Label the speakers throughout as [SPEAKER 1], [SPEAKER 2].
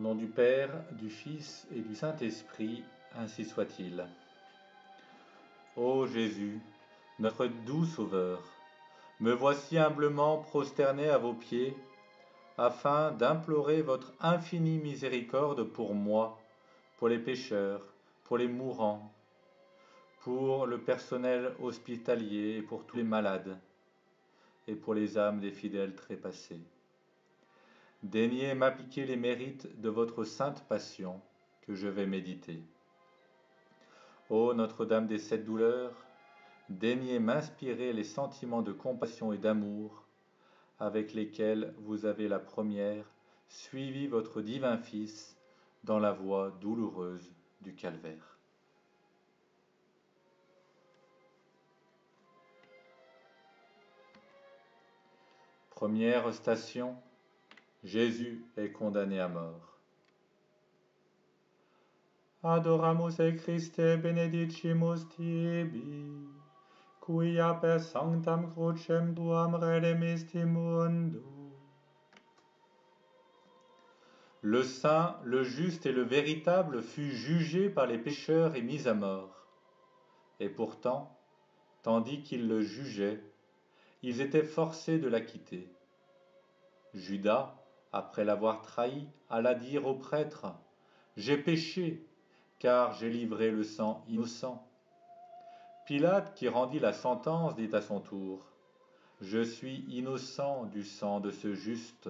[SPEAKER 1] nom du Père, du Fils et du Saint-Esprit, ainsi soit-il. Ô Jésus, notre doux Sauveur, me voici humblement prosterné à vos pieds, afin d'implorer votre infinie miséricorde pour moi, pour les pécheurs, pour les mourants, pour le personnel hospitalier et pour tous les malades, et pour les âmes des fidèles trépassés. Daignez m'appliquer les mérites de votre sainte passion que je vais méditer. Ô Notre-Dame des Sept Douleurs, daignez m'inspirer les sentiments de compassion et d'amour avec lesquels vous avez la première suivi votre divin Fils dans la voie douloureuse du calvaire. Première station, Jésus est condamné à mort. Adoramus e Christe benedicimus tibi, quia per sanctam crucem tuam redemisti mundo. Le saint, le juste et le véritable fut jugé par les pécheurs et mis à mort. Et pourtant, tandis qu'ils le jugeaient, ils étaient forcés de l'acquitter. Judas, après l'avoir trahi, alla dire au prêtre : « J'ai péché, car j'ai livré le sang innocent. » Pilate, qui rendit la sentence, dit à son tour : « Je suis innocent du sang de ce juste »,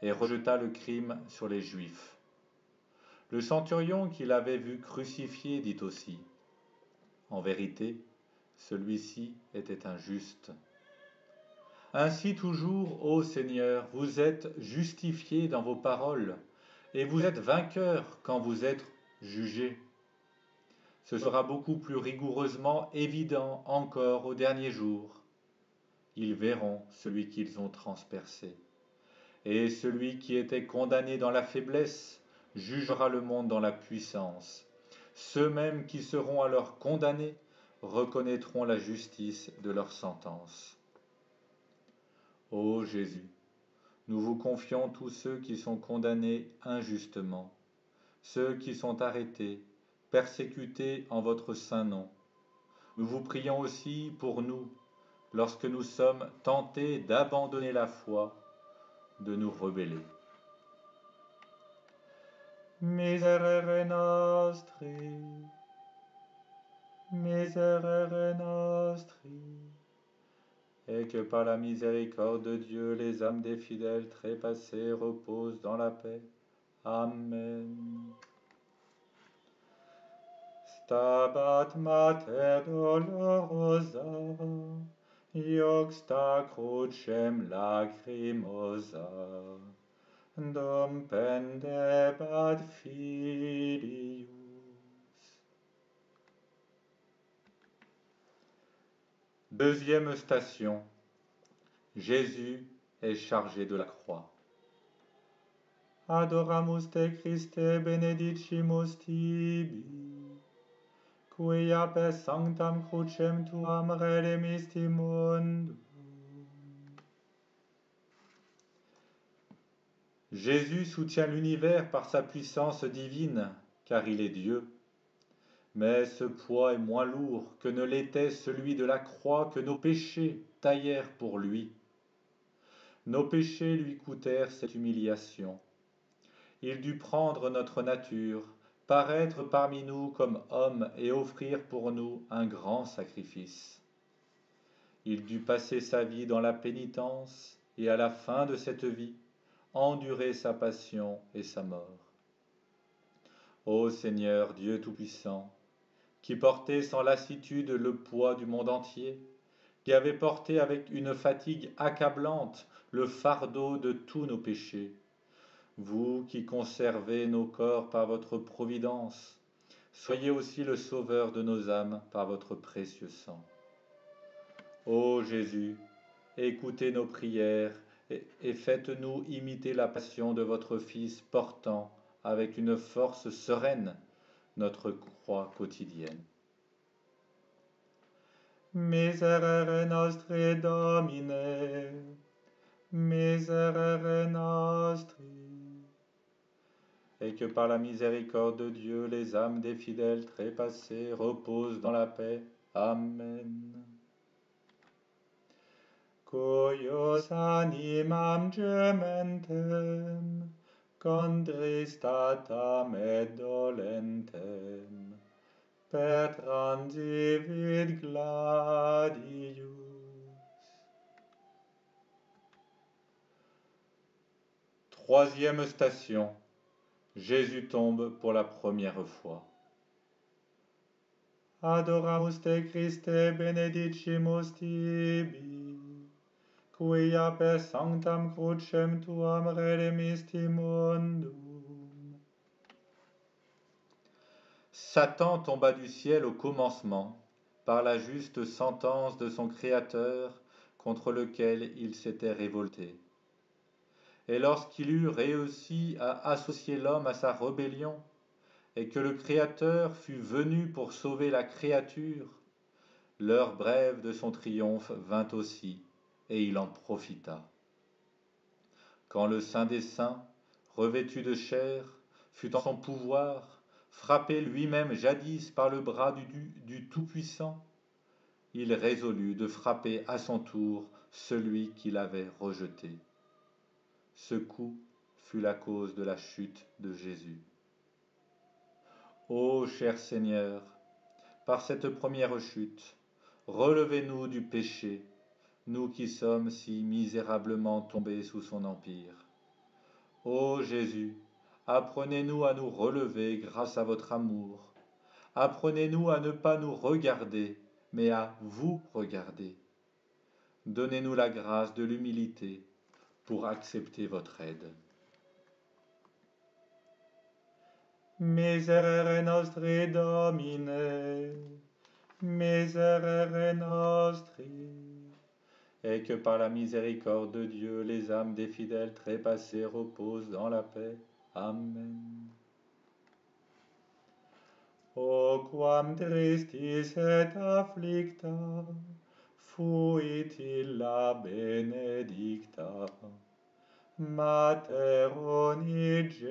[SPEAKER 1] et rejeta le crime sur les Juifs. Le centurion qui l'avait vu crucifié dit aussi : « En vérité, celui-ci était un juste. » Ainsi toujours, ô Seigneur, vous êtes justifiés dans vos paroles, et vous êtes vainqueurs quand vous êtes jugés. Ce sera beaucoup plus rigoureusement évident encore au dernier jour. Ils verront celui qu'ils ont transpercé. Et celui qui était condamné dans la faiblesse jugera le monde dans la puissance. Ceux-mêmes qui seront alors condamnés reconnaîtront la justice de leur sentence. Ô Jésus, nous vous confions tous ceux qui sont condamnés injustement, ceux qui sont arrêtés, persécutés en votre saint nom. Nous vous prions aussi pour nous, lorsque nous sommes tentés d'abandonner la foi, de nous rebeller. Miserere nostri, miserere nostri. Et que par la miséricorde de Dieu, les âmes des fidèles trépassés reposent dans la paix. Amen. Stabat Mater dolorosa, iuxta crucem lacrimosa, dum pendebat filius. Deuxième station, Jésus est chargé de la croix. Adoramus te Christe benedicimus tibi, quia per sanctam crucem tuam redemisti mundo. Jésus soutient l'univers par sa puissance divine, car il est Dieu. Mais ce poids est moins lourd que ne l'était celui de la croix que nos péchés taillèrent pour lui. Nos péchés lui coûtèrent cette humiliation. Il dut prendre notre nature, paraître parmi nous comme homme et offrir pour nous un grand sacrifice. Il dut passer sa vie dans la pénitence et à la fin de cette vie, endurer sa passion et sa mort. Ô Seigneur Dieu Tout-Puissant, qui portait sans lassitude le poids du monde entier, qui avait porté avec une fatigue accablante le fardeau de tous nos péchés, vous qui conservez nos corps par votre providence, soyez aussi le sauveur de nos âmes par votre précieux sang. Ô Jésus, écoutez nos prières et faites-nous imiter la passion de votre Fils portant, avec une force sereine, notre croix quotidienne. Miserere nostri Domine, miserere nostri. et que par la miséricorde de Dieu, les âmes des fidèles trépassés reposent dans la paix. Amen. Cuius animam gementem, contristatam et dolentem, per transivit gladius. Troisième station. Jésus tombe pour la première fois. Adoramus te Christe benedicimus tibi, quia per sanctam crucem tuam redemisti mundum. Satan tomba du ciel au commencement, par la juste sentence de son Créateur contre lequel il s'était révolté. Et lorsqu'il eut réussi à associer l'homme à sa rébellion, et que le Créateur fut venu pour sauver la créature, l'heure brève de son triomphe vint aussi, et il en profita. Quand le Saint des Saints, revêtu de chair, fut en son pouvoir, frappé lui-même jadis par le bras du Tout-Puissant, il résolut de frapper à son tour celui qui l'avait rejeté. Ce coup fut la cause de la chute de Jésus. Ô cher Seigneur, par cette première chute, relevez-nous du péché, nous qui sommes si misérablement tombés sous son empire. Ô Jésus, apprenez-nous à nous relever grâce à votre amour. Apprenez-nous à ne pas nous regarder, mais à vous regarder. Donnez-nous la grâce de l'humilité pour accepter votre aide. Miserere nostri Domine, miserere nostri. Et que par la miséricorde de Dieu, les âmes des fidèles trépassés reposent dans la paix. Amen. O quam tristis et afflicta, fuit illa benedicta, Mater unigeniti.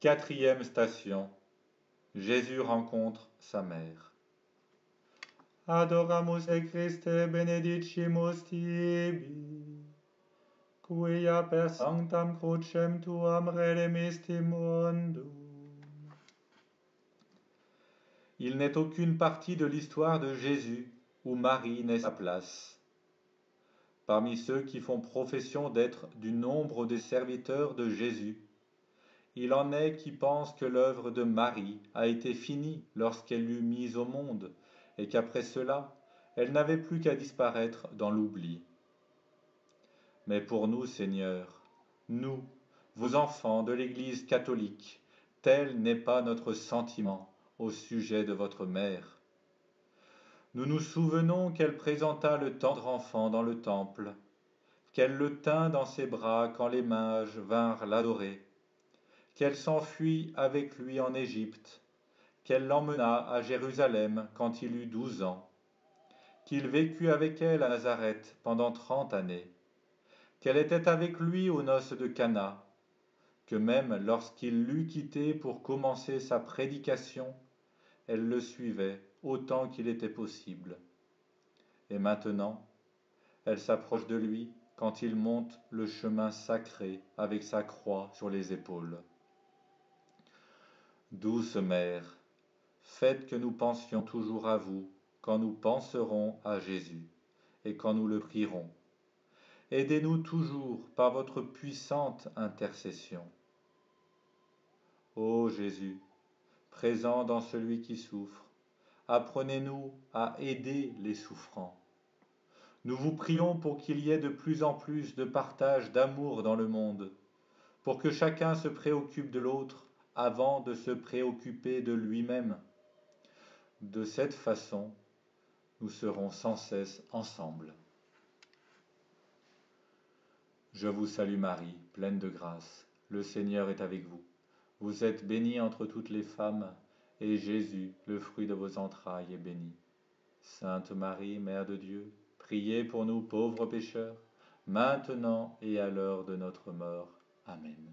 [SPEAKER 1] Quatrième station. Jésus rencontre sa mère. Adoramus te Christe benedicimus tibi, quia per sanctam crucem tuam redemisti mundum. Il n'est aucune partie de l'histoire de Jésus où Marie n'est sa place. Parmi ceux qui font profession d'être du nombre des serviteurs de Jésus, il en est qui pensent que l'œuvre de Marie a été finie lorsqu'elle l'eut mise au monde, et qu'après cela, elle n'avait plus qu'à disparaître dans l'oubli. Mais pour nous, Seigneur, nous, vos enfants de l'Église catholique, tel n'est pas notre sentiment au sujet de votre mère. Nous nous souvenons qu'elle présenta le tendre enfant dans le temple, qu'elle le tint dans ses bras quand les mages vinrent l'adorer, qu'elle s'enfuit avec lui en Égypte, qu'elle l'emmena à Jérusalem quand il eut 12 ans, qu'il vécut avec elle à Nazareth pendant 30 années, qu'elle était avec lui aux noces de Cana, que même lorsqu'il l'eut quitté pour commencer sa prédication, elle le suivait autant qu'il était possible. Et maintenant, elle s'approche de lui quand il monte le chemin sacré avec sa croix sur les épaules. Douce Mère, faites que nous pensions toujours à vous quand nous penserons à Jésus et quand nous le prierons. Aidez-nous toujours par votre puissante intercession. Ô Jésus, présent dans celui qui souffre, apprenez-nous à aider les souffrants. Nous vous prions pour qu'il y ait de plus en plus de partage d'amour dans le monde, pour que chacun se préoccupe de l'autre avant de se préoccuper de lui-même. De cette façon, nous serons sans cesse ensemble. Je vous salue Marie, pleine de grâce, le Seigneur est avec vous. Vous êtes bénie entre toutes les femmes, et Jésus, le fruit de vos entrailles, est béni. Sainte Marie, Mère de Dieu, Priez pour nous pauvres pécheurs, maintenant et à l'heure de notre mort. Amen.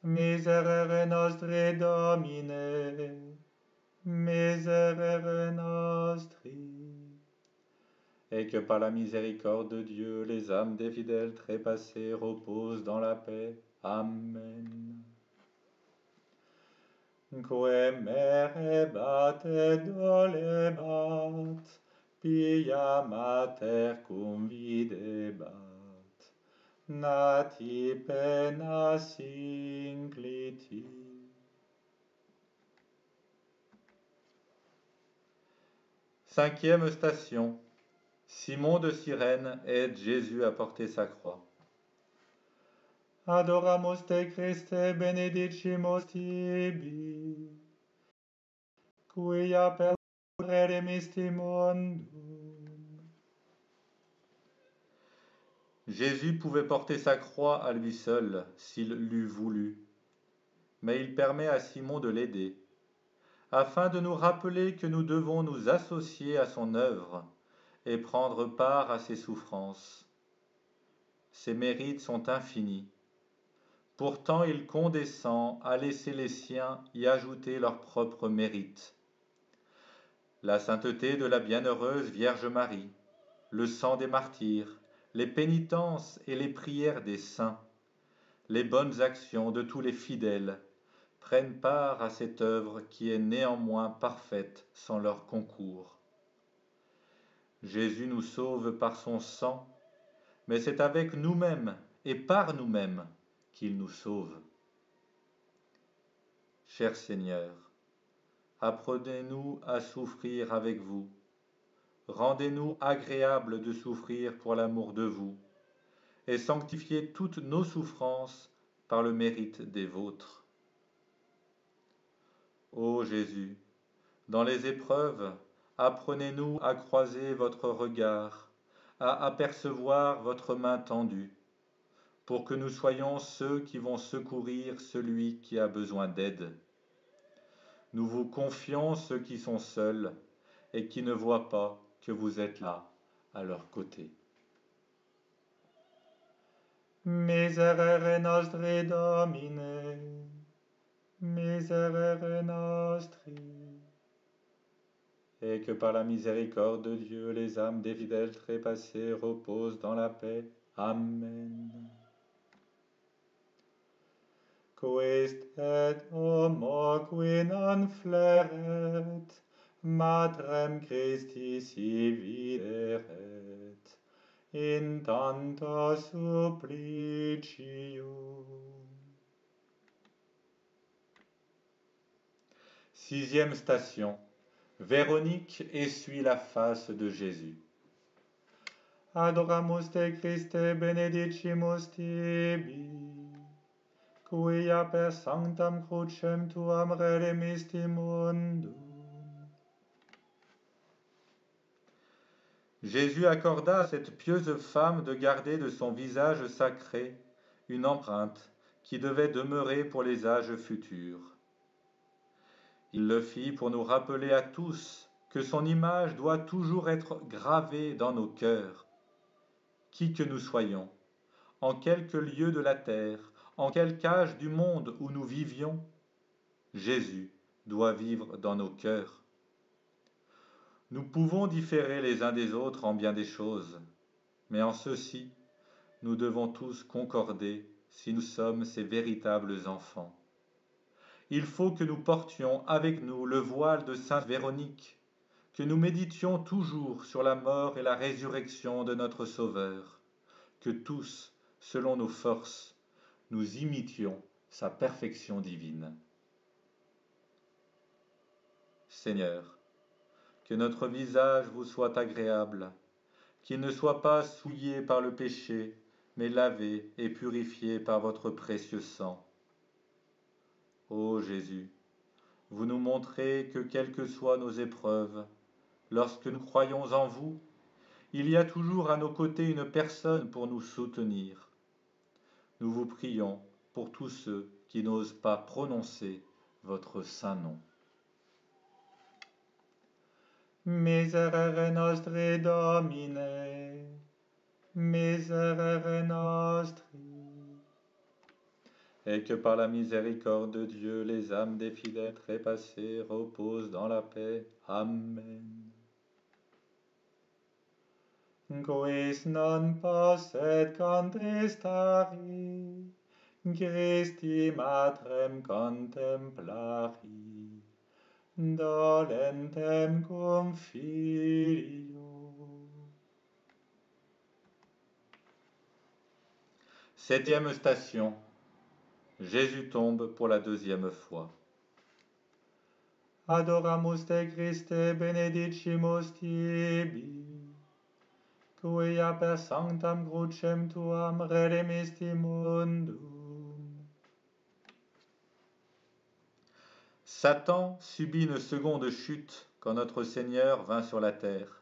[SPEAKER 2] Miserere nostri Domine, miserere nostri.
[SPEAKER 1] Et que par la miséricorde de Dieu, les âmes des fidèles trépassés reposent dans la paix. Amen.
[SPEAKER 2] Que merebat et dolebat, pia mater cum videbat, nati penas incliti.
[SPEAKER 1] Cinquième station. Simon de Cyrène aide Jésus à porter sa croix.
[SPEAKER 2] Adoramus te Christe, benedicimus tibi, quia per redemisti mundum.
[SPEAKER 1] Jésus pouvait porter sa croix à lui seul s'il l'eût voulu, mais il permet à Simon de l'aider, afin de nous rappeler que nous devons nous associer à son œuvre et prendre part à ses souffrances. Ses mérites sont infinis. Pourtant, il condescend à laisser les siens y ajouter leurs propres mérites. La sainteté de la bienheureuse Vierge Marie, le sang des martyrs, les pénitences et les prières des saints, les bonnes actions de tous les fidèles prennent part à cette œuvre qui est néanmoins parfaite sans leur concours. Jésus nous sauve par son sang, mais c'est avec nous-mêmes et par nous-mêmes qu'il nous sauve. Cher Seigneur, apprenez-nous à souffrir avec vous. Rendez-nous agréables de souffrir pour l'amour de vous, et sanctifiez toutes nos souffrances par le mérite des vôtres. Ô Jésus, dans les épreuves, apprenez-nous à croiser votre regard, à apercevoir votre main tendue, pour que nous soyons ceux qui vont secourir celui qui a besoin d'aide. Nous vous confions ceux qui sont seuls et qui ne voient pas que vous êtes là, à leur côté.
[SPEAKER 2] Miserere nostri Domine, miserere nostri.
[SPEAKER 1] Et que par la miséricorde de Dieu, les âmes des fidèles trépassés reposent dans la paix. Amen.
[SPEAKER 2] Quist et homo qui non fleret, matrem Christi si videret, in tanto supplicium.
[SPEAKER 1] Sixième station. Véronique essuie la face de Jésus.
[SPEAKER 2] Adoramus te Christe, benedicimus tibi, quia per sanctam crucem tuam redemisti mundum.
[SPEAKER 1] Jésus accorda à cette pieuse femme de garder de son visage sacré une empreinte qui devait demeurer pour les âges futurs. Il le fit pour nous rappeler à tous que son image doit toujours être gravée dans nos cœurs. Qui que nous soyons, en quelque lieu de la terre, en quelque âge du monde où nous vivions, Jésus doit vivre dans nos cœurs. Nous pouvons différer les uns des autres en bien des choses, mais en ceci, nous devons tous concorder si nous sommes ses véritables enfants. Il faut que nous portions avec nous le voile de Sainte Véronique, que nous méditions toujours sur la mort et la résurrection de notre Sauveur, que tous, selon nos forces, nous imitions sa perfection divine. Seigneur, que notre visage vous soit agréable, qu'il ne soit pas souillé par le péché, mais lavé et purifié par votre précieux sang. Ô Jésus, vous nous montrez que quelles que soient nos épreuves, lorsque nous croyons en vous, il y a toujours à nos côtés une personne pour nous soutenir. Nous vous prions pour tous ceux qui n'osent pas prononcer votre saint nom.
[SPEAKER 2] Miserere nostri Domine, miserere nostri.
[SPEAKER 1] Et que par la miséricorde de Dieu, les âmes des fidèles trépassés reposent dans la paix. Amen.
[SPEAKER 2] Quis non posset contristari, Christi matrem contemplari, dolentem cum filio.
[SPEAKER 1] Septième station. Jésus tombe pour la deuxième fois.
[SPEAKER 2] Adoramus te Christe benedicimus tibi, quia per sanctam crucem tuam redemisti mundum.
[SPEAKER 1] Satan subit une seconde chute quand notre Seigneur vint sur la terre.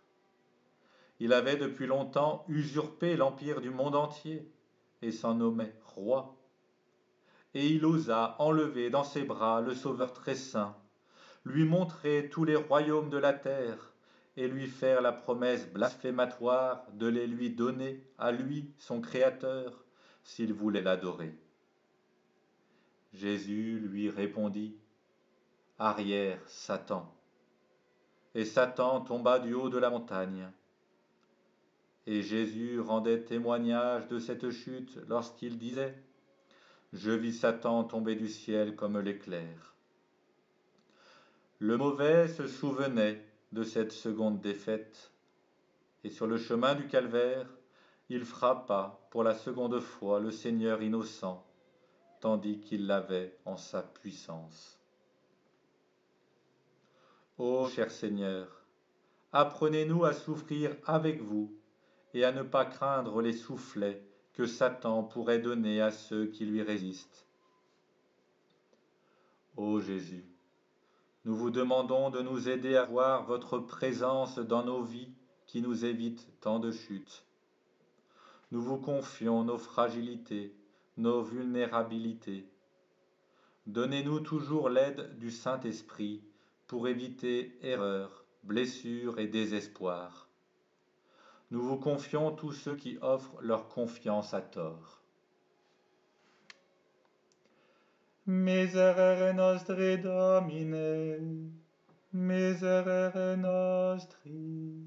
[SPEAKER 1] Il avait depuis longtemps usurpé l'empire du monde entier et s'en nommait roi. Et il osa enlever dans ses bras le Sauveur très saint, lui montrer tous les royaumes de la terre et lui faire la promesse blasphématoire de les lui donner à lui, son Créateur, s'il voulait l'adorer. Jésus lui répondit, « Arrière, Satan !» Et Satan tomba du haut de la montagne. Et Jésus rendait témoignage de cette chute lorsqu'il disait, « Je vis Satan tomber du ciel comme l'éclair. » Le mauvais se souvenait de cette seconde défaite, et sur le chemin du calvaire, il frappa pour la seconde fois le Seigneur innocent, tandis qu'il l'avait en sa puissance. Ô cher Seigneur, apprenez-nous à souffrir avec vous et à ne pas craindre les soufflets que Satan pourrait donner à ceux qui lui résistent. Ô Jésus, nous vous demandons de nous aider à voir votre présence dans nos vies qui nous évite tant de chutes. Nous vous confions nos fragilités, nos vulnérabilités. Donnez-nous toujours l'aide du Saint-Esprit pour éviter erreurs, blessures et désespoir. Nous vous confions tous ceux qui offrent leur confiance à tort.
[SPEAKER 2] Miserere nostri Domine, miserere nostri.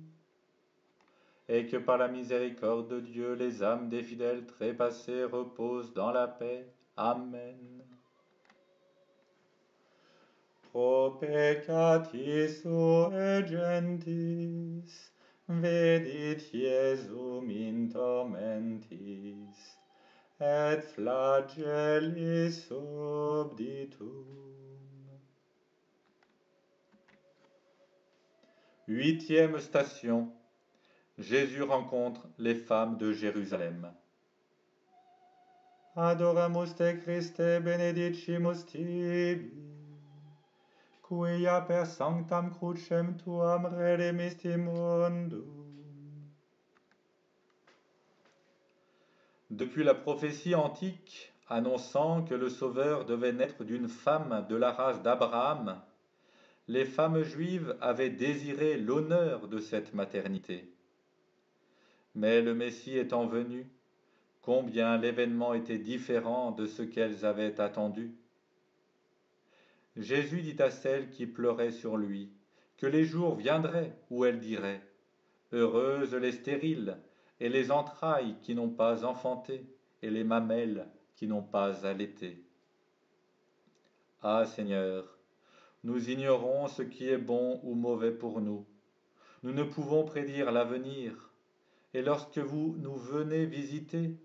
[SPEAKER 1] Et que par la miséricorde de Dieu, les âmes des fidèles trépassés reposent dans la paix. Amen.
[SPEAKER 2] Pro peccati sue gentis, vedit Iesum in tormentis, et flagellis subditum.
[SPEAKER 1] Huitième station. Jésus rencontre les femmes de Jérusalem.
[SPEAKER 2] Adoramus te Christe benedicimus tibi, quia per sanctam crucem tuam redemisti mundum.
[SPEAKER 1] Depuis la prophétie antique annonçant que le Sauveur devait naître d'une femme de la race d'Abraham, les femmes juives avaient désiré l'honneur de cette maternité. Mais le Messie étant venu, combien l'événement était différent de ce qu'elles avaient attendu. Jésus dit à celles qui pleuraient sur lui que les jours viendraient où elles diraient « Heureuses les stériles et les entrailles qui n'ont pas enfanté et les mamelles qui n'ont pas allaité. » Ah Seigneur, nous ignorons ce qui est bon ou mauvais pour nous. Nous ne pouvons prédire l'avenir. Et lorsque vous nous venez visiter,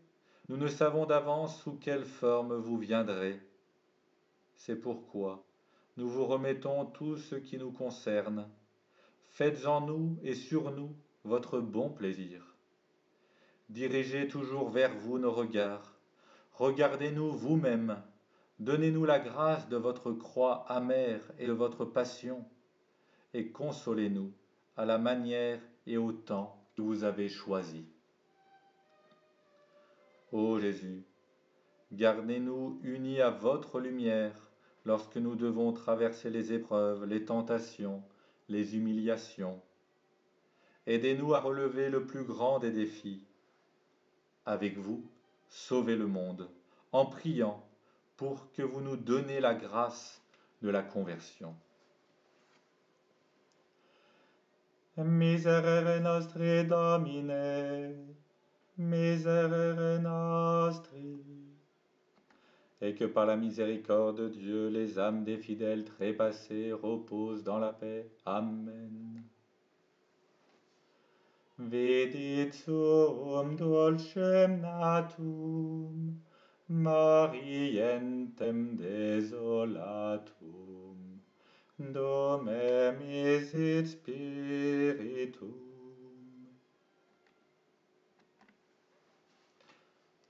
[SPEAKER 1] nous ne savons d'avance sous quelle forme vous viendrez. C'est pourquoi nous vous remettons tout ce qui nous concerne. Faites en nous et sur nous votre bon plaisir. Dirigez toujours vers vous nos regards. Regardez-nous vous-même. Donnez-nous la grâce de votre croix amère et de votre passion. Et consolez-nous à la manière et au temps que vous avez choisi. Ô Jésus, gardez-nous unis à votre lumière lorsque nous devons traverser les épreuves, les tentations, les humiliations, aidez-nous à relever le plus grand des défis. Avec vous, sauvez le monde, en priant pour que vous nous donniez la grâce de la conversion.
[SPEAKER 2] Miserere nostri, Domine, miserere nostri.
[SPEAKER 1] Et que par la miséricorde de Dieu, les âmes des fidèles trépassés reposent dans la paix. Amen.
[SPEAKER 2] Vidit suum dulcem natum, Marientem desolatum, Dome misit spiritum.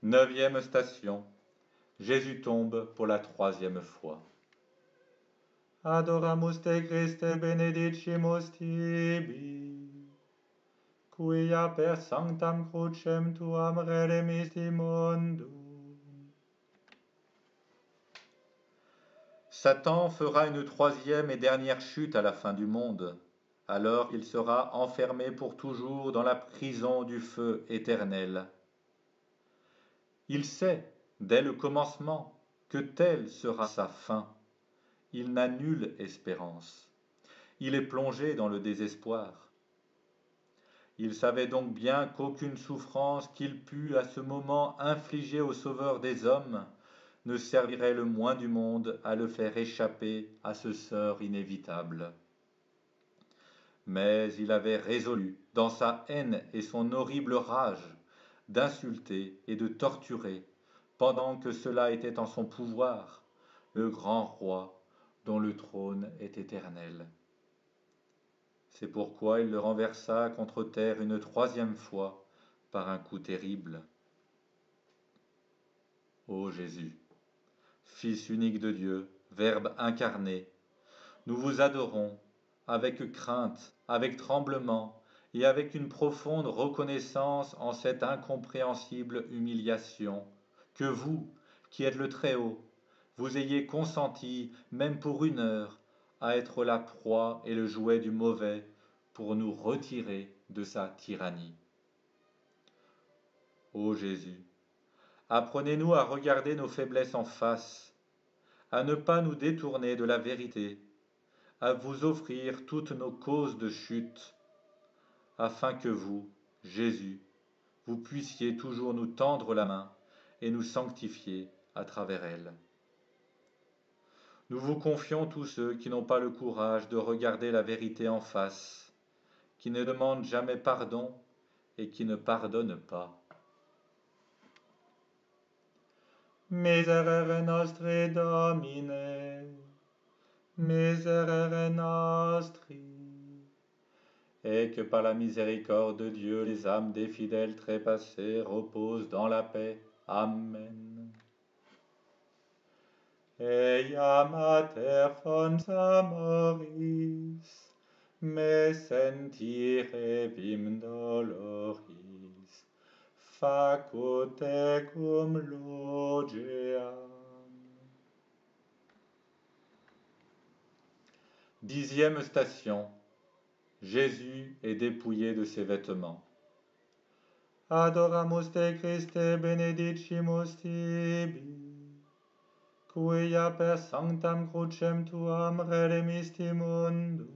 [SPEAKER 1] 9e station. Jésus tombe pour la 3e fois.
[SPEAKER 2] Adoramus te Christe benedicimus tibi, quia per sanctam crucem tuam redemisti mundum.
[SPEAKER 1] Satan fera une 3e et dernière chute à la fin du monde. Alors il sera enfermé pour toujours dans la prison du feu éternel. Il sait, dès le commencement, que telle sera sa fin. Il n'a nulle espérance. Il est plongé dans le désespoir. Il savait donc bien qu'aucune souffrance qu'il pût à ce moment infliger au Sauveur des hommes ne servirait le moins du monde à le faire échapper à ce sort inévitable. Mais il avait résolu, dans sa haine et son horrible rage, d'insulter et de torturer, pendant que cela était en son pouvoir, le grand roi dont le trône est éternel. C'est pourquoi il le renversa contre terre une 3e fois par un coup terrible. Ô Jésus, Fils unique de Dieu, Verbe incarné, nous vous adorons avec crainte, avec tremblement et avec une profonde reconnaissance en cette incompréhensible humiliation, que vous, qui êtes le Très-Haut, vous ayez consenti, même pour 1 heure, à être la proie et le jouet du mauvais pour nous retirer de sa tyrannie. Ô Jésus, apprenez-nous à regarder nos faiblesses en face, à ne pas nous détourner de la vérité, à vous offrir toutes nos causes de chute, afin que vous, Jésus, vous puissiez toujours nous tendre la main et nous sanctifier à travers elle. Nous vous confions tous ceux qui n'ont pas le courage de regarder la vérité en face, qui ne demandent jamais pardon et qui ne pardonnent pas.
[SPEAKER 2] Miserere nostri, Domine, miserere nostri.
[SPEAKER 1] Et que par la miséricorde de Dieu, les âmes des fidèles trépassés reposent dans la paix. Amen.
[SPEAKER 2] Eia mater fons amoris, me sentire vim doloris, facut tecum logeam.
[SPEAKER 1] 10e station. Jésus est dépouillé de ses vêtements.
[SPEAKER 2] Adoramus te Christe benedicimus tibi, quia per sanctam crucem tuam redemisti mundum.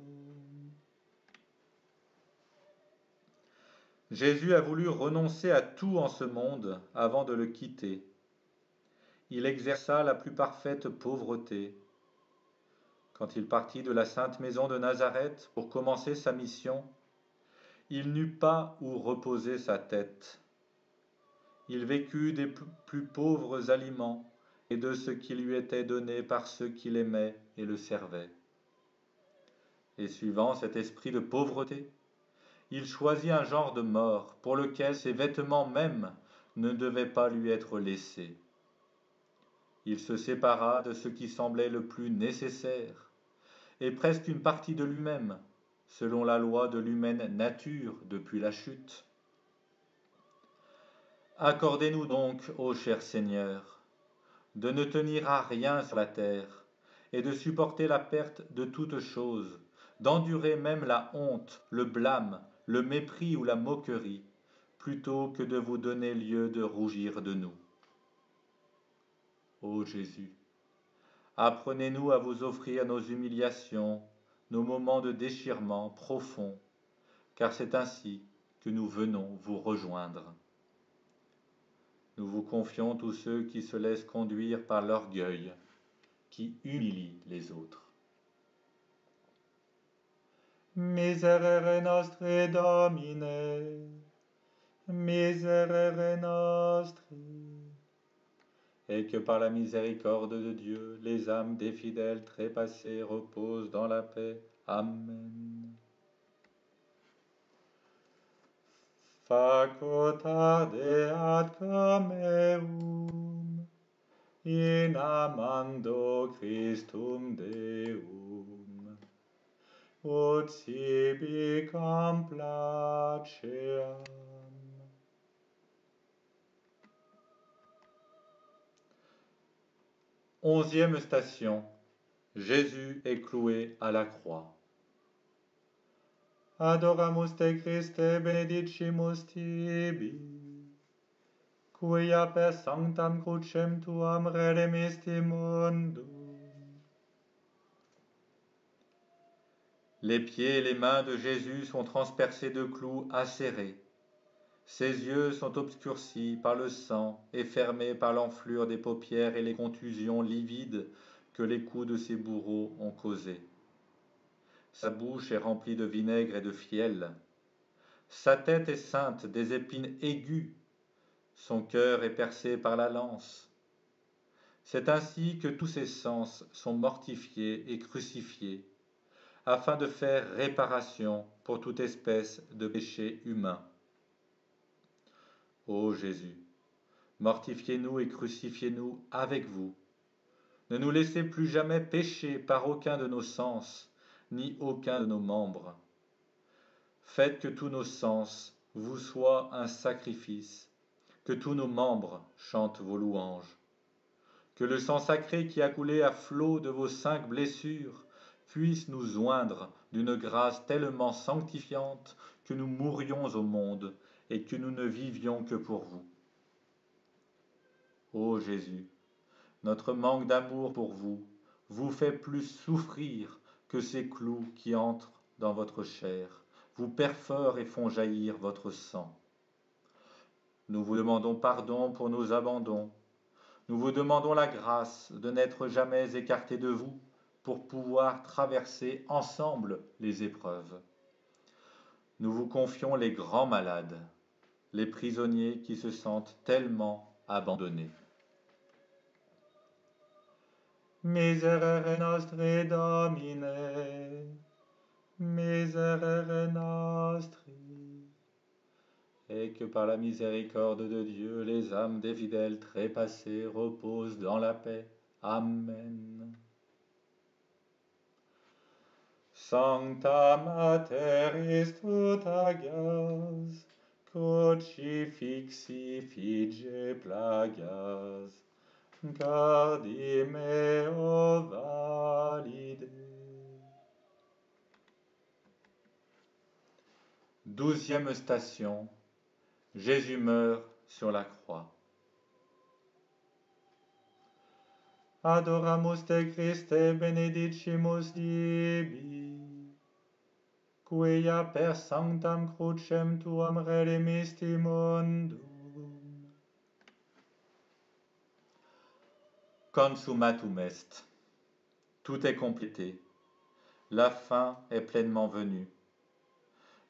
[SPEAKER 1] Jésus a voulu renoncer à tout en ce monde avant de le quitter. Il exerça la plus parfaite pauvreté. Quand il partit de la sainte maison de Nazareth pour commencer sa mission, il n'eut pas où reposer sa tête. Il vécut des plus pauvres aliments et de ce qui lui était donné par ceux qui l'aimaient et le servaient. Et suivant cet esprit de pauvreté, il choisit un genre de mort pour lequel ses vêtements même ne devaient pas lui être laissés. Il se sépara de ce qui semblait le plus nécessaire, et presque une partie de lui-même, selon la loi de l'humaine nature depuis la chute. Accordez-nous donc, ô cher Seigneur, de ne tenir à rien sur la terre, et de supporter la perte de toutes choses, d'endurer même la honte, le blâme, le mépris ou la moquerie, plutôt que de vous donner lieu de rougir de nous. Ô Jésus, apprenez-nous à vous offrir nos humiliations, nos moments de déchirement profond, car c'est ainsi que nous venons vous rejoindre. Nous vous confions tous ceux qui se laissent conduire par l'orgueil, qui humilient les autres.
[SPEAKER 2] Miserere nostri Domine, miserere nostri.
[SPEAKER 1] Et que par la miséricorde de Dieu, les âmes des fidèles trépassés reposent dans la paix. Amen.
[SPEAKER 2] Facultate ad cameum, in amando Christum Deum, ut sibi complaceam.
[SPEAKER 1] Onzième station. Jésus est cloué à la croix.
[SPEAKER 2] Adoramus te Christe benedicimus tibi, quia per sanctam crucem tuam redemisti mundum.
[SPEAKER 1] Les pieds et les mains de Jésus sont transpercés de clous acérés. Ses yeux sont obscurcis par le sang et fermés par l'enflure des paupières et les contusions livides que les coups de ses bourreaux ont causées. Sa bouche est remplie de vinaigre et de fiel. Sa tête est ceinte des épines aiguës. Son cœur est percé par la lance. C'est ainsi que tous ses sens sont mortifiés et crucifiés, afin de faire réparation pour toute espèce de péché humain. Ô Jésus, mortifiez-nous et crucifiez-nous avec vous. Ne nous laissez plus jamais pécher par aucun de nos sens, ni aucun de nos membres. Faites que tous nos sens vous soient un sacrifice, que tous nos membres chantent vos louanges. Que le sang sacré qui a coulé à flots de vos 5 blessures puisse nous oindre d'une grâce tellement sanctifiante que nous mourions au monde et que nous ne vivions que pour vous. Ô Jésus, notre manque d'amour pour vous vous fait plus souffrir que ces clous qui entrent dans votre chair, vous perforent et font jaillir votre sang. Nous vous demandons pardon pour nos abandons. Nous vous demandons la grâce de n'être jamais écartés de vous pour pouvoir traverser ensemble les épreuves. Nous vous confions les grands malades, les prisonniers qui se sentent tellement abandonnés.
[SPEAKER 2] Miserere nostri Domine, miserere nostri.
[SPEAKER 1] Et que par la miséricorde de Dieu, les âmes des fidèles trépassés reposent dans la paix. Amen.
[SPEAKER 2] Sancta Mater istut agias, crucifixi fige plagias, gardi meo valide.
[SPEAKER 1] 12e station. Jésus meurt sur la croix.
[SPEAKER 2] Adoramus te Christe benedicimus divi, quia per sanctam crucem tuam redemisti mundum.
[SPEAKER 1] Consummatum est. Tout est complété. La fin est pleinement venue.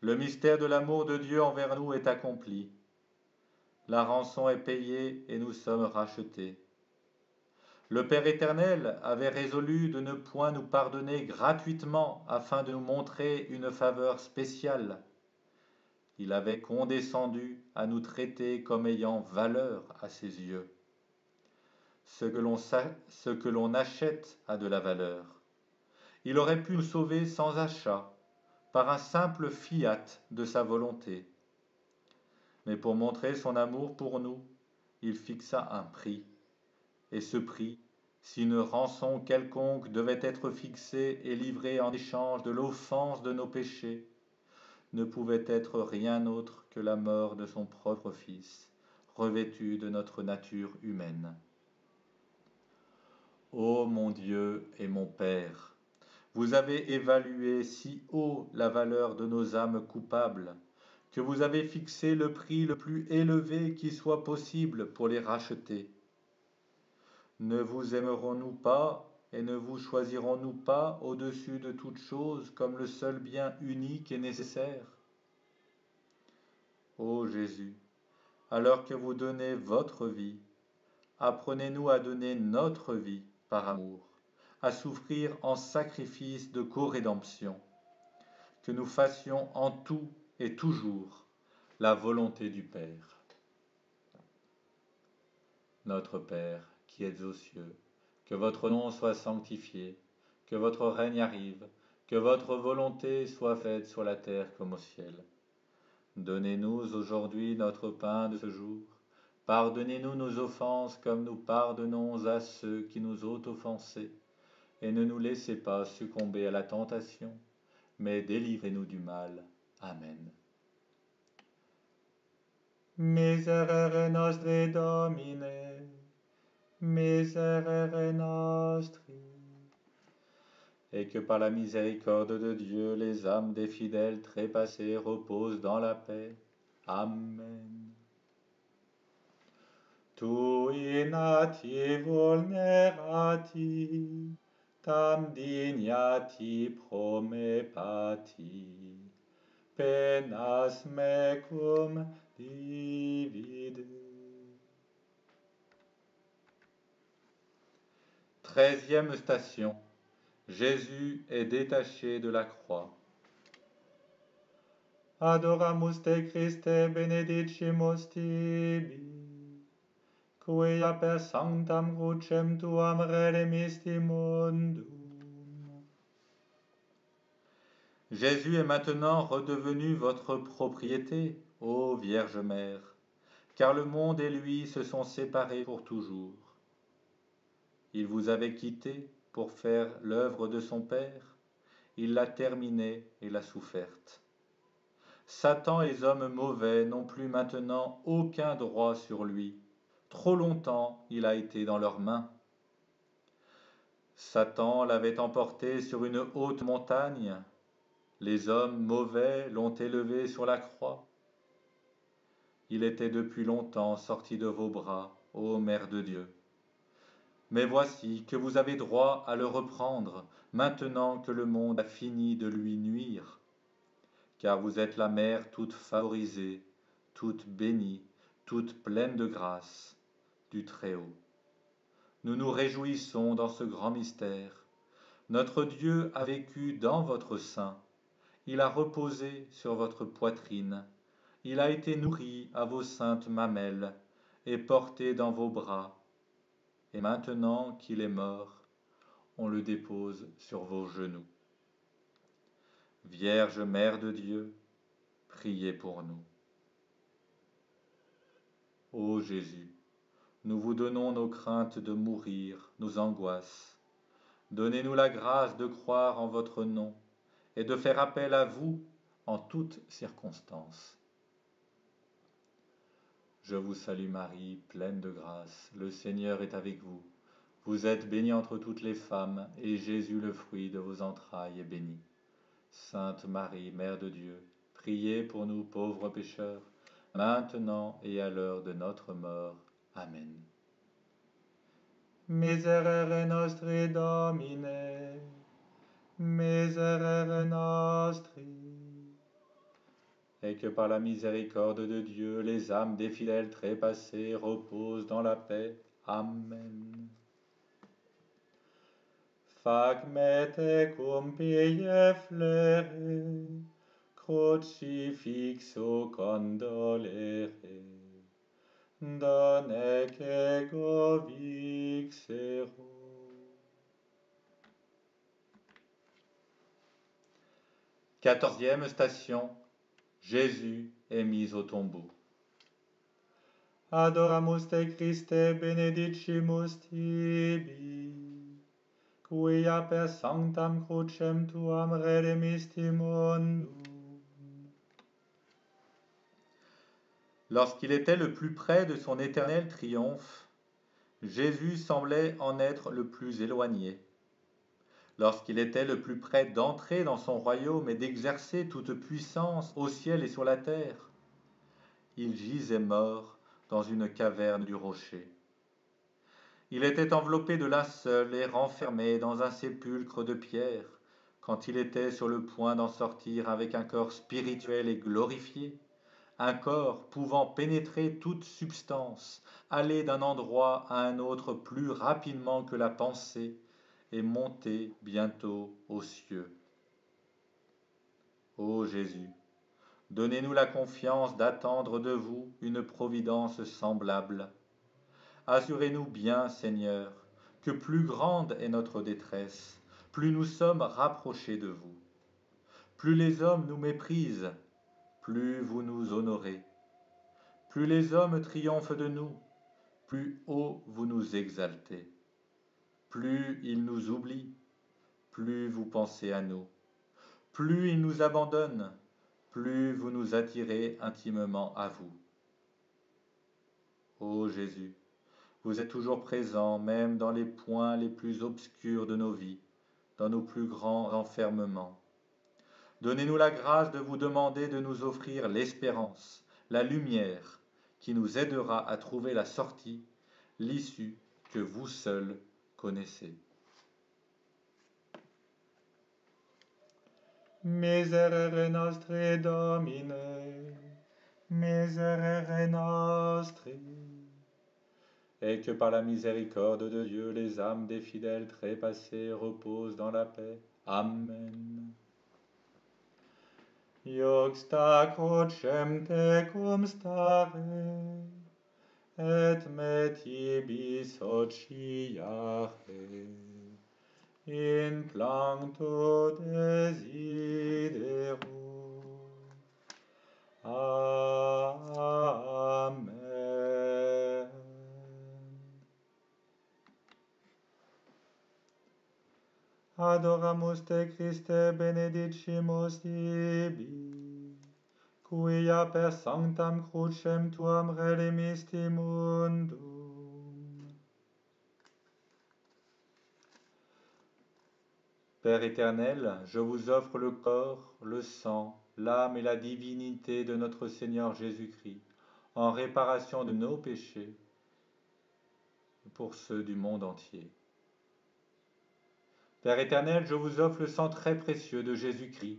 [SPEAKER 1] Le mystère de l'amour de Dieu envers nous est accompli. La rançon est payée et nous sommes rachetés. Le Père éternel avait résolu de ne point nous pardonner gratuitement afin de nous montrer une faveur spéciale. Il avait condescendu à nous traiter comme ayant valeur à ses yeux. Ce que l'on achète a de la valeur. Il aurait pu nous sauver sans achat, par un simple fiat de sa volonté. Mais pour montrer son amour pour nous, il fixa un prix. Et ce prix, si une rançon quelconque devait être fixée et livrée en échange de l'offense de nos péchés, ne pouvait être rien autre que la mort de son propre Fils, revêtu de notre nature humaine. Ô mon Dieu et mon Père, vous avez évalué si haut la valeur de nos âmes coupables, que vous avez fixé le prix le plus élevé qui soit possible pour les racheter. Ne vous aimerons-nous pas et ne vous choisirons-nous pas au-dessus de toute chose comme le seul bien unique et nécessaire? Ô Jésus, alors que vous donnez votre vie, apprenez-nous à donner notre vie par amour, à souffrir en sacrifice de co-rédemption, que nous fassions en tout et toujours la volonté du Père. Notre Père, qui êtes aux cieux, que votre nom soit sanctifié, que votre règne arrive, que votre volonté soit faite sur la terre comme au ciel. Donnez-nous aujourd'hui notre pain de ce jour. Pardonnez-nous nos offenses comme nous pardonnons à ceux qui nous ont offensés. Et ne nous laissez pas succomber à la tentation, mais délivrez-nous du mal. Amen.
[SPEAKER 2] Miserere nostri Domine, miserere nostri.
[SPEAKER 1] Et que par la miséricorde de Dieu, les âmes des fidèles trépassés reposent dans la paix. Amen.
[SPEAKER 2] Tui nati vulnerati, tam dignati promepati, penas mecum divide.
[SPEAKER 1] 13e station. Jésus est détaché de la croix.
[SPEAKER 2] Adoramus te Christe benedicimus tibi, quia per sanctam crucem tuam redemisti mundum.
[SPEAKER 1] Jésus est maintenant redevenu votre propriété, ô Vierge Mère, car le monde et lui se sont séparés pour toujours. Il vous avait quitté pour faire l'œuvre de son Père, il l'a terminée et l'a soufferte. Satan et les hommes mauvais n'ont plus maintenant aucun droit sur lui. Trop longtemps il a été dans leurs mains. Satan l'avait emporté sur une haute montagne. Les hommes mauvais l'ont élevé sur la croix. Il était depuis longtemps sorti de vos bras, ô Mère de Dieu. Mais voici que vous avez droit à le reprendre, maintenant que le monde a fini de lui nuire. Car vous êtes la mère toute favorisée, toute bénie, toute pleine de grâce du Très-Haut. Nous nous réjouissons dans ce grand mystère. Notre Dieu a vécu dans votre sein. Il a reposé sur votre poitrine. Il a été nourri à vos saintes mamelles et porté dans vos bras. Et maintenant qu'il est mort, on le dépose sur vos genoux. Vierge Mère de Dieu, priez pour nous. Ô Jésus, nous vous donnons nos craintes de mourir, nos angoisses. Donnez-nous la grâce de croire en votre nom et de faire appel à vous en toutes circonstances. Je vous salue Marie, pleine de grâce, le Seigneur est avec vous. Vous êtes bénie entre toutes les femmes, et Jésus, le fruit de vos entrailles, est béni. Sainte Marie, Mère de Dieu, priez pour nous pauvres pécheurs, maintenant et à l'heure de notre mort. Amen.
[SPEAKER 2] Miserere nostri Domine, miserere nostri.
[SPEAKER 1] Et que par la miséricorde de Dieu, les âmes des fidèles trépassés reposent dans la paix. Amen.
[SPEAKER 2] Fac me tecum pie flere, crucifixo condolere, donec ego vixero.
[SPEAKER 1] 14e station. Jésus est mis au tombeau.
[SPEAKER 2] Adoramus te Christe benedicimus tibi, quia per sanctam crucem tuam redemisti mundum.
[SPEAKER 1] Lorsqu'il était le plus près de son éternel triomphe, Jésus semblait en être le plus éloigné. Lorsqu'il était le plus près d'entrer dans son royaume et d'exercer toute puissance au ciel et sur la terre, il gisait mort dans une caverne du rocher. Il était enveloppé de linceul et renfermé dans un sépulcre de pierre, quand il était sur le point d'en sortir avec un corps spirituel et glorifié, un corps pouvant pénétrer toute substance, aller d'un endroit à un autre plus rapidement que la pensée, et monter bientôt aux cieux. Ô Jésus, donnez-nous la confiance d'attendre de vous une providence semblable. Assurez-nous bien, Seigneur, que plus grande est notre détresse, plus nous sommes rapprochés de vous. Plus les hommes nous méprisent, plus vous nous honorez. Plus les hommes triomphent de nous, plus haut vous nous exaltez. Plus ils nous oublient, plus vous pensez à nous. Plus ils nous abandonnent, plus vous nous attirez intimement à vous. Ô Jésus, vous êtes toujours présent, même dans les points les plus obscurs de nos vies, dans nos plus grands enfermements. Donnez-nous la grâce de vous demander de nous offrir l'espérance, la lumière, qui nous aidera à trouver la sortie, l'issue que vous seul connaissez.
[SPEAKER 2] Miserere nostri, Domine, miserere nostri.
[SPEAKER 1] Et que par la miséricorde de Dieu, les âmes des fidèles trépassés reposent dans la paix. Amen.
[SPEAKER 2] Iuxta crucem tecum stare, et me tibi sociare, in plancto desidero. Amen. Adoramus te, Christe, benedicimus tibi, quia per sanctam crucem tuam redemisti mundum.
[SPEAKER 1] Père éternel, je vous offre le corps, le sang, l'âme et la divinité de notre Seigneur Jésus-Christ, en réparation de nos péchés et pour ceux du monde entier. Père éternel, je vous offre le sang très précieux de Jésus-Christ,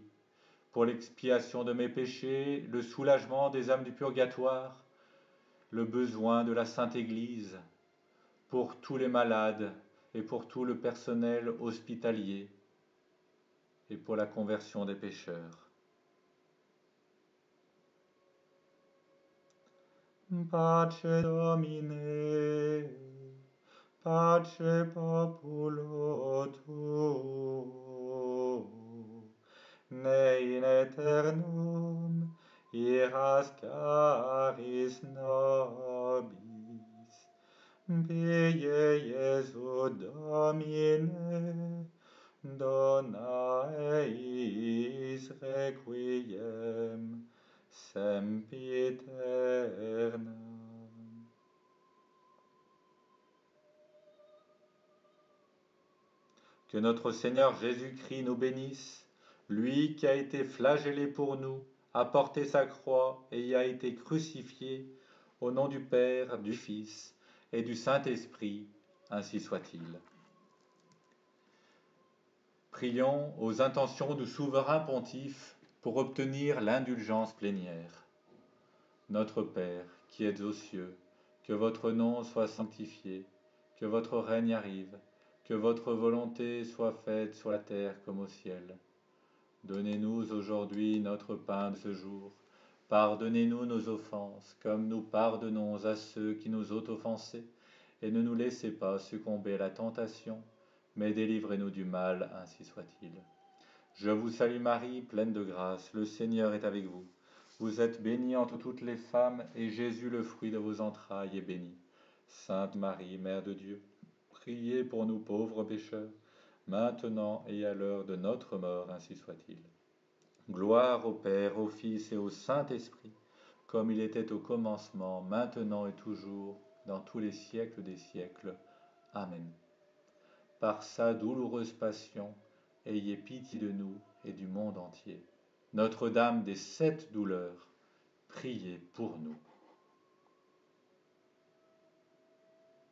[SPEAKER 1] pour l'expiation de mes péchés, le soulagement des âmes du purgatoire, le besoin de la Sainte Église, pour tous les malades et pour tout le personnel hospitalier, et pour la conversion des pécheurs.
[SPEAKER 2] Pace Domine, pace populo tuo, ne in aeternum iras caris nobis, pie Iesu Domine, dona eis requiem sempiternam.
[SPEAKER 1] Que notre Seigneur Jésus-Christ nous bénisse, lui qui a été flagellé pour nous, a porté sa croix et y a été crucifié, au nom du Père, du Fils et du Saint-Esprit, ainsi soit-il. Prions aux intentions du souverain pontife pour obtenir l'indulgence plénière. Notre Père, qui êtes aux cieux, que votre nom soit sanctifié, que votre règne arrive, que votre volonté soit faite sur la terre comme au ciel. Donnez-nous aujourd'hui notre pain de ce jour. Pardonnez-nous nos offenses, comme nous pardonnons à ceux qui nous ont offensés, et ne nous laissez pas succomber à la tentation, mais délivrez-nous du mal, ainsi soit-il. Je vous salue Marie, pleine de grâce, le Seigneur est avec vous. Vous êtes bénie entre toutes les femmes, et Jésus, le fruit de vos entrailles, est béni. Sainte Marie, Mère de Dieu, priez pour nous pauvres pécheurs, maintenant et à l'heure de notre mort, ainsi soit-il. Gloire au Père, au Fils et au Saint-Esprit, comme il était au commencement, maintenant et toujours, dans tous les siècles des siècles. Amen. Par sa douloureuse passion, ayez pitié de nous et du monde entier. Notre-Dame des 7 douleurs, priez pour nous.